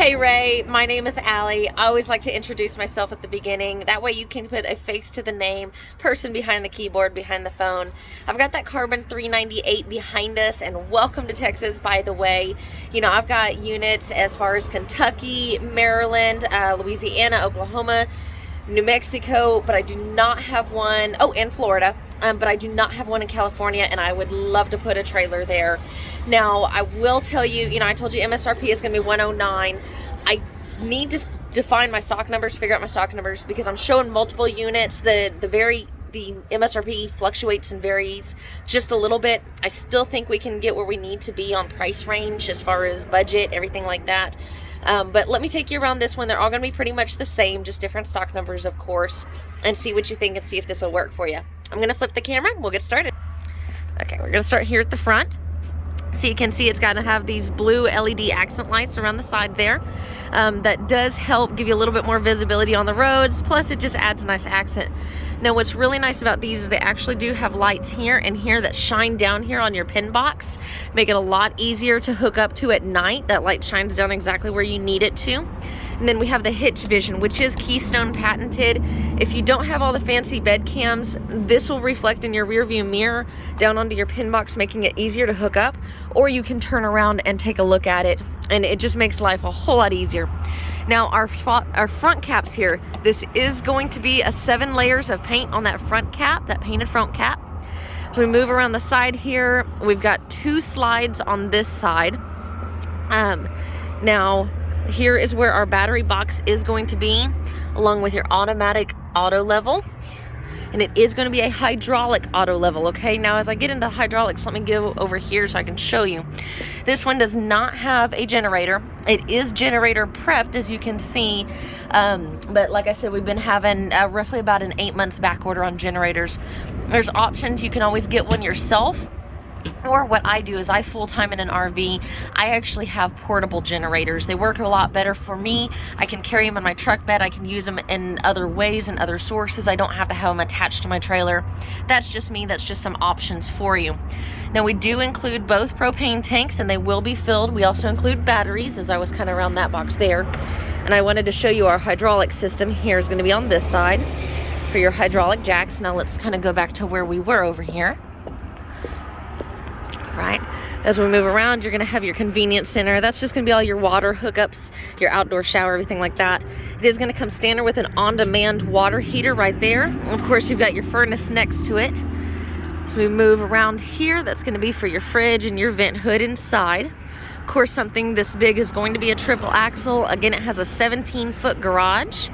Hey Ray, my name is Allie. I always like to introduce myself at the beginning. That way you can put a face to the name, person behind the keyboard, behind the phone. I've got that Carbon 398 behind us, and welcome to Texas, by the way. You know, I've got units as far as Kentucky, Maryland, Louisiana, Oklahoma, New Mexico, but I do not have one, and Florida. But I do not have one in California, and I would love to put a trailer there. Now, I will tell you, I told you MSRP is going to be 109. I need to define my stock numbers, figure out my stock numbers, because I'm showing multiple units. The MSRP fluctuates and varies just a little bit. I still think we can get where we need to be on price range as far as budget, everything like that. But let me take you around this one. They're all going to be pretty much the same, just different stock numbers, of course, and see what you think and see if this will work for you. I'm going to flip the camera. We'll get started. Okay, we're going to start here at the front. So you can see it's got to have these blue LED accent lights around the side there. That does help give you a little bit more visibility on the roads, plus it just adds a nice accent. Now what's really nice about these is they actually do have lights here and here that shine down here on your pin box, make it a lot easier to hook up to at night. That light shines down exactly where you need it to. And then we have the hitch vision, which is Keystone patented. If you don't have all the fancy bed cams, this will reflect in your rear view mirror down onto your pin box, making it easier to hook up, or you can turn around and take a look at it, and it just makes life a whole lot easier. Now our front caps here, this is going to be 7 layers of paint on that front cap, that painted front cap. So we move around the side here, we've got 2 slides on this side. Now here is where our battery box is going to be, along with your automatic auto level. And it is going to be a hydraulic auto level, okay? Now, as I get into hydraulics, let me go over here so I can show you. This one does not have a generator. It is generator prepped, as you can see. But like I said, we've been having roughly about an 8-month back order on generators. There's options. You can always get one yourself. Or what I do is I full-time in an RV, I actually have portable generators. They work a lot better for me. I can carry them in my truck bed. I can use them in other ways and other sources. I don't have to have them attached to my trailer. That's just me. That's just some options for you. Now we do include both propane tanks, and they will be filled. We also include batteries, as I was kind of around that box there. And I wanted to show you our hydraulic system here is going to be on this side for your hydraulic jacks. Now let's kind of go back to where we were over here. Right. As we move around, you're going to have your convenience center. That's just going to be all your water hookups, your outdoor shower, everything like that. It is going to come standard with an on-demand water heater right there. Of course, you've got your furnace next to it. So we move around here. That's going to be for your fridge and your vent hood inside. Of course, something this big is going to be a triple axle. Again, it has a 17-foot garage.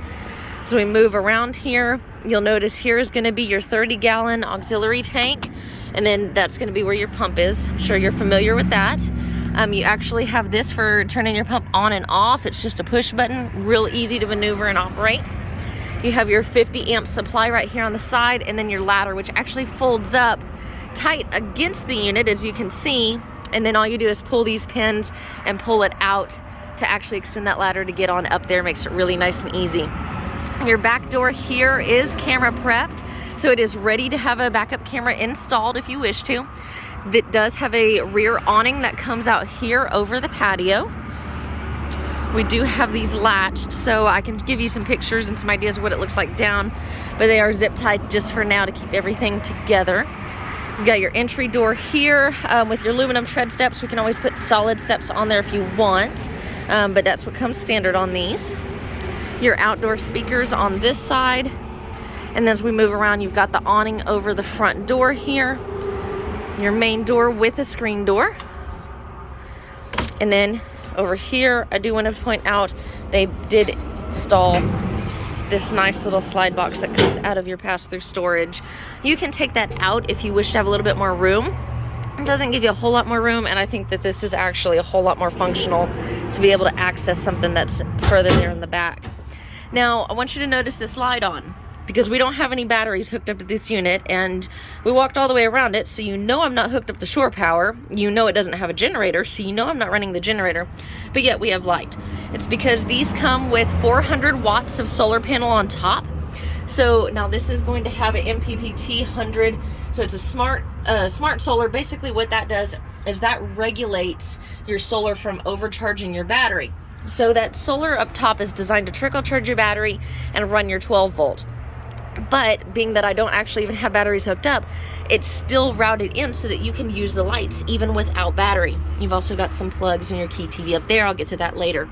So we move around here. You'll notice here is going to be your 30-gallon auxiliary tank. And then that's going to be where your pump is. I'm sure you're familiar with that. You actually have this for turning your pump on and off. It's just a push button, real easy to maneuver and operate. You have your 50 amp supply right here on the side, and then your ladder, which actually folds up tight against the unit, as you can see. And then all you do is pull these pins and pull it out to actually extend that ladder to get on up there. Makes it really nice and easy. Your back door here is camera prepped. So it is ready to have a backup camera installed if you wish to. It does have a rear awning that comes out here over the patio. We do have these latched, so I can give you some pictures and some ideas of what it looks like down, but they are zip tied just for now to keep everything together. You've got your entry door here with your aluminum tread steps. We can always put solid steps on there if you want, but that's what comes standard on these. Your outdoor speakers on this side. And then as we move around, you've got the awning over the front door here, your main door with a screen door. And then over here, I do want to point out, they did install this nice little slide box that comes out of your pass-through storage. You can take that out if you wish to have a little bit more room. It doesn't give you a whole lot more room, and I think that this is actually a whole lot more functional to be able to access something that's further there in the back. Now, I want you to notice this light on, because we don't have any batteries hooked up to this unit, and we walked all the way around it, so you know I'm not hooked up to shore power. You know it doesn't have a generator, so you know I'm not running the generator, but yet we have light. It's because these come with 400 watts of solar panel on top. So now this is going to have an MPPT 100, so it's a smart solar. Basically what that does is that regulates your solar from overcharging your battery. So that solar up top is designed to trickle charge your battery and run your 12 volt. But being that I don't actually even have batteries hooked up, it's still routed in so that you can use the lights even without battery. You've also got some plugs in your key TV up there. I'll get to that later.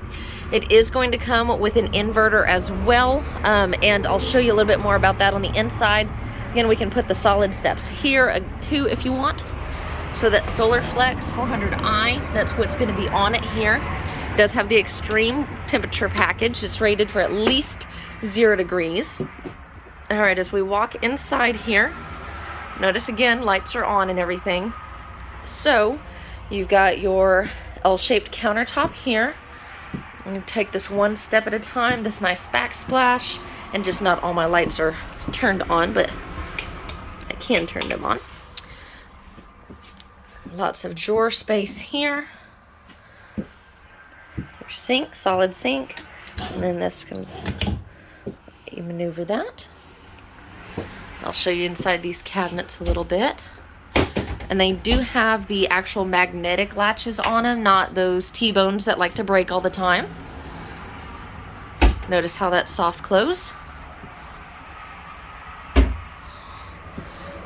It is going to come with an inverter as well, and I'll show you a little bit more about that on the inside. Again, we can put the solid steps here too if you want. So that Solar Flex 400i, that's what's going to be on it here. It does have the extreme temperature package. It's rated for at least 0 degrees. All right, as we walk inside here, notice again, lights are on and everything. So you've got your L-shaped countertop here. I'm going to take this one step at a time, this nice backsplash, and just not all my lights are turned on, but I can turn them on. Lots of drawer space here. Your sink, solid sink, and then this comes, you maneuver that. I'll show you inside these cabinets a little bit. And they do have the actual magnetic latches on them, not those T-bones that like to break all the time. Notice how that's soft close.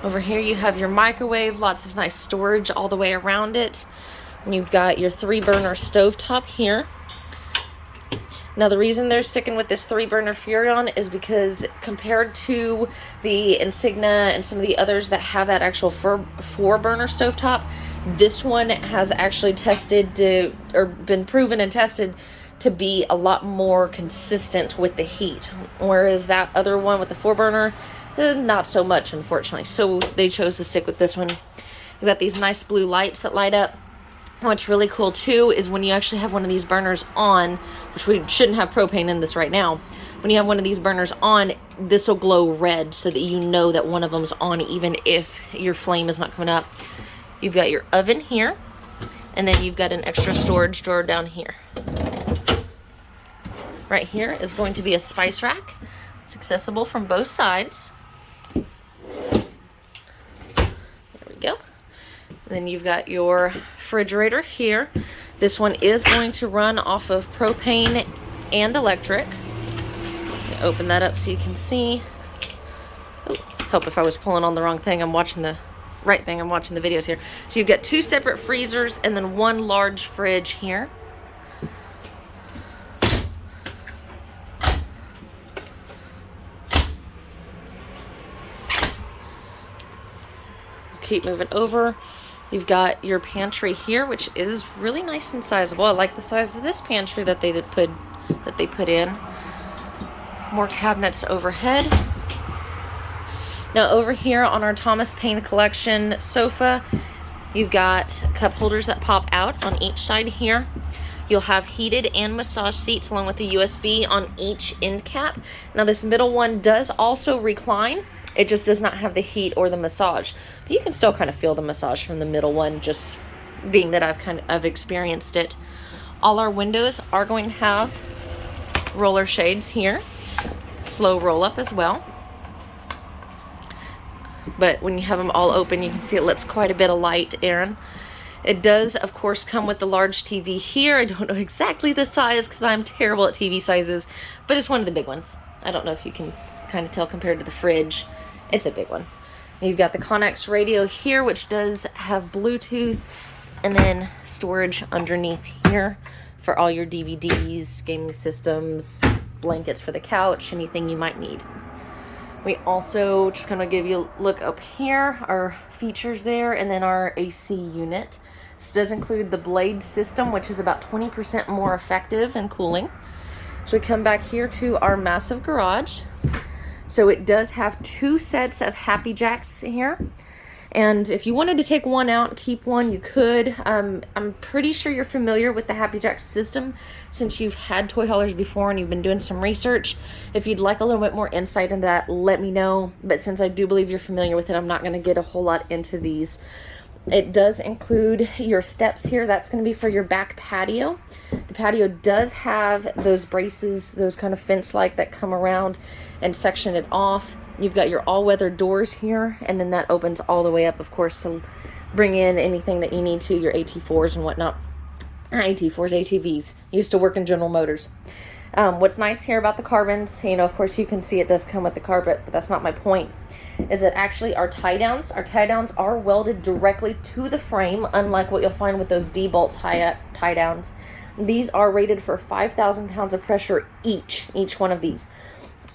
Over here you have your microwave, lots of nice storage all the way around it. You've got your 3-burner stovetop here. Now the reason they're sticking with this 3-burner Furrion is because compared to the Insignia and some of the others that have that actual 4-burner stovetop, this one has actually been proven and tested to be a lot more consistent with the heat, whereas that other one with the 4-burner, not so much, unfortunately. So they chose to stick with this one. You've got these nice blue lights that light up. What's really cool too is when you actually have one of these burners on, which we shouldn't have propane in this right now, when you have one of these burners on, this will glow red so that you know that one of them's on even if your flame is not coming up. You've got your oven here, and then you've got an extra storage drawer down here. Right here is going to be a spice rack. It's accessible from both sides. There we go. And then you've got your refrigerator here. This one is going to run off of propane and electric. Open that up so you can see. Oh, help if I was pulling on the wrong thing. I'm watching the right thing. I'm watching the videos here. So you've got 2 separate freezers and then 1 large fridge here. Keep moving over. You've got your pantry here, which is really nice and sizable. I like the size of this pantry that they put in. More cabinets overhead. Now over here on our Thomas Paine collection sofa, you've got cup holders that pop out on each side here. You'll have heated and massage seats along with the USB on each end cap. Now this middle one does also recline. It just does not have the heat or the massage. But you can still kind of feel the massage from the middle one, just being that I've experienced it. All our windows are going to have roller shades here. Slow roll up as well. But when you have them all open, you can see it lets quite a bit of light in. It does, of course, come with the large TV here. I don't know exactly the size because I'm terrible at TV sizes, but it's one of the big ones. I don't know if you can kind of tell compared to the fridge. It's a big one. You've got the Connex radio here, which does have Bluetooth, and then storage underneath here for all your DVDs, gaming systems, blankets for the couch, anything you might need. We also, just going to give you a look up here, our features there, and then our AC unit. This does include the Blade system, which is about 20% more effective in cooling. So we come back here to our massive garage. So it does have 2 sets of Happy Jacks here. And if you wanted to take one out and keep one, you could. I'm pretty sure you're familiar with the Happy Jack system since you've had toy haulers before and you've been doing some research. If you'd like a little bit more insight into that, let me know. But since I do believe you're familiar with it, I'm not going to get a whole lot into these. It does include your steps here. That's going to be for your back patio. The patio does have those braces, those kind of fence-like that come around and section it off. You've got your all-weather doors here, and then that opens all the way up, of course, to bring in anything that you need to, your AT4s and whatnot. AT4s, ATVs. Used to work in General Motors. What's nice here about the carbons, you know, of course you can see it does come with the carpet, but that's not my point, is that actually our tie downs are welded directly to the frame, unlike what you'll find with those D-bolt tie downs. These are rated for 5,000 pounds of pressure each one of these.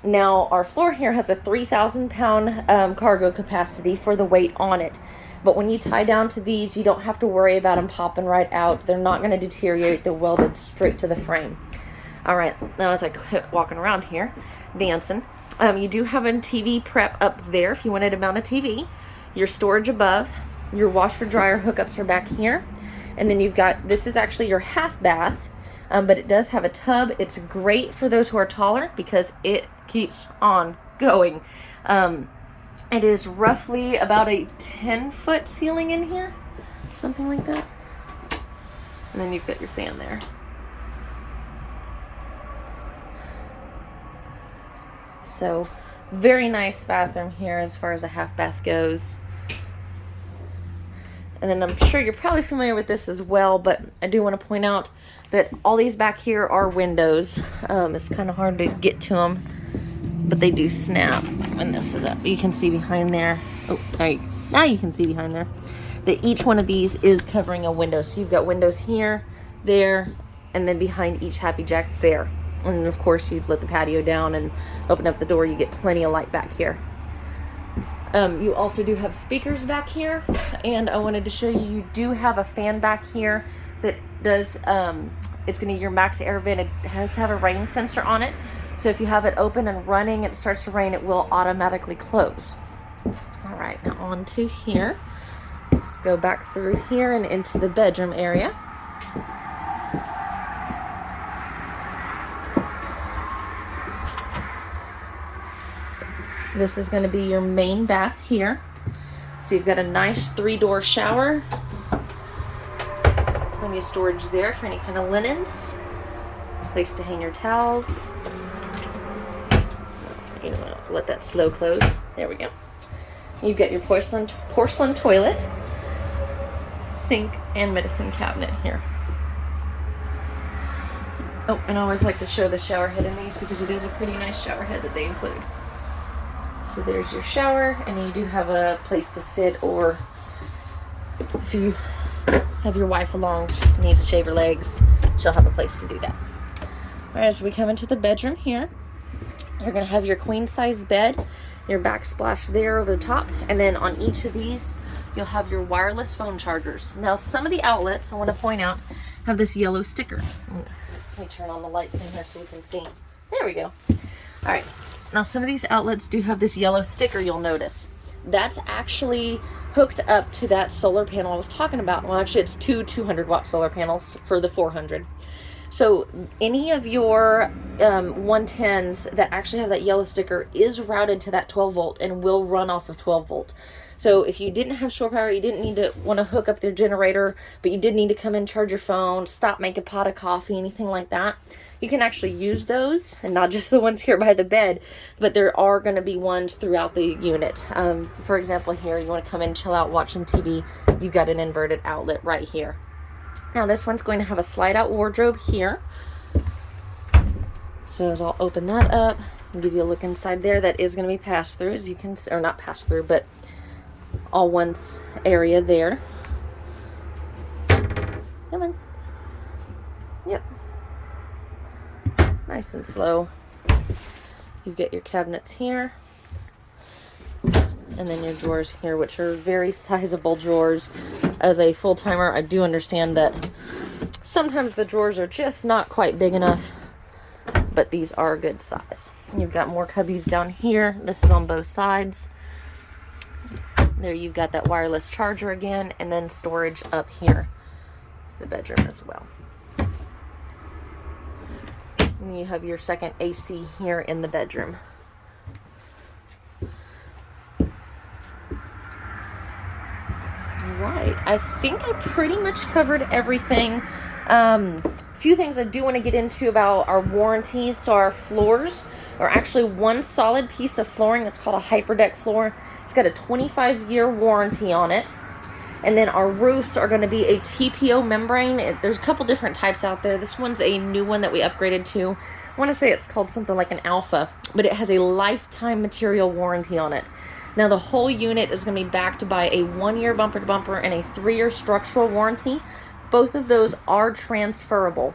Now, our floor here has a 3,000 pound cargo capacity for the weight on it. But when you tie down to these, you don't have to worry about them popping right out. They're not going to deteriorate. They're welded straight to the frame. All right, now as I quit walking around here, dancing, you do have a TV prep up there if you wanted to mount a TV. Your storage above. Your washer dryer hookups are back here. And then you've got, this is actually your half bath, but it does have a tub. It's great for those who are taller because it keeps on going. It is roughly about a 10-foot ceiling in here, something like that. And then you've got your fan there. So, very nice bathroom here as far as a half bath goes. And then I'm sure you're probably familiar with this as well, but I do want to point out that all these back here are windows. It's kind of hard to get to them, but they do snap when this is up. You can see behind there. Oh, right. Now you can see behind there that each one of these is covering a window. So you've got windows here, there, and then behind each Happy Jack there. And then of course you let the patio down and open up the door. You get plenty of light back here. You also do have speakers back here, and I wanted to show you, you do have a fan back here that does, it's going to, your max air vent, it has to have a rain sensor on it. So if you have it open and running, it starts to rain, it will automatically close. All right, now on to here. Let's go back through here and into the bedroom area. This is going to be your main bath here. So you've got a nice 3-door shower. Plenty of storage there for any kind of linens. Place to hang your towels. You know, let that slow close. There we go. You've got your porcelain toilet, sink, and medicine cabinet here. Oh, and I always like to show the shower head in these because it is a pretty nice shower head that they include. So there's your shower, and you do have a place to sit, or if you have your wife along, she needs to shave her legs, she'll have a place to do that. All right, as we come into the bedroom here, you're going to have your queen size bed, your backsplash there over the top, and then on each of these, you'll have your wireless phone chargers. Now, some of the outlets, I want to point out, have this yellow sticker. Let me turn on the lights in here so we can see. There we go. All right. Now, some of these outlets do have this yellow sticker, you'll notice. That's actually hooked up to that solar panel I was talking about. Well, actually, it's two 200-watt solar panels for the 400. So any of your 110s that actually have that yellow sticker is routed to that 12-volt and will run off of 12-volt. So if you didn't have shore power, you didn't want to hook up their generator, but you did need to come in, charge your phone, stop, make a pot of coffee, anything like that, you can actually use those, and not just the ones here by the bed, but there are going to be ones throughout the unit. For example, here, you want to come in, chill out, watch some TV, you've got an inverted outlet right here. Now this one's going to have a slide-out wardrobe here. So as I'll open that up and give you a look inside there, that is going to be pass-through, as you can, or not pass-through, but all one's area there. Come on. Yep. Nice and slow. You've got your cabinets here. And then your drawers here, which are very sizable drawers. As a full-timer, I do understand that sometimes the drawers are just not quite big enough, but these are a good size. You've got more cubbies down here. This is on both sides. There you've got that wireless charger again, and then storage up here, the bedroom as well. And you have your second AC here in the bedroom. Right, I think I pretty much covered everything. Few things I do want to get into about our warranties. So our floors are actually one solid piece of flooring. It's called a HyperDeck floor. It's got a 25-year warranty on it. And then our roofs are going to be a TPO membrane. There's a couple different types out there. This one's a new one that we upgraded to. I want to say it's called something like an Alpha, but it has a lifetime material warranty on it. Now the whole unit is going to be backed by a 1-year bumper to bumper and a 3-year structural warranty. Both of those are transferable.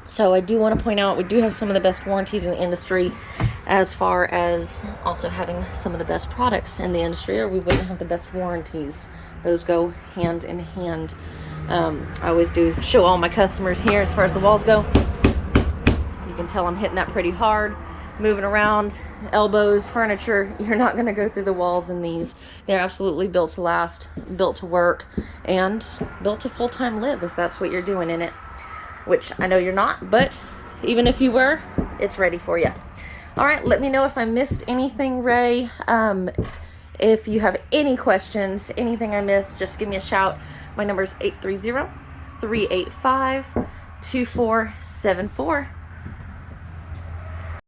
So I do want to point out we do have some of the best warranties in the industry, as far as also having some of the best products in the industry, or we wouldn't have the best warranties. Those go hand in hand. I always do show all my customers here as far as the walls go. You can tell I'm hitting that pretty hard, moving around, elbows, furniture. You're not going to go through the walls in these. They're absolutely built to last, built to work, and built to full-time live if that's what you're doing in it, which I know you're not, but even if you were, it's ready for you. All right, let me know if I missed anything, Ray. If you have any questions, anything I missed, just give me a shout. My number is 830-385-2474.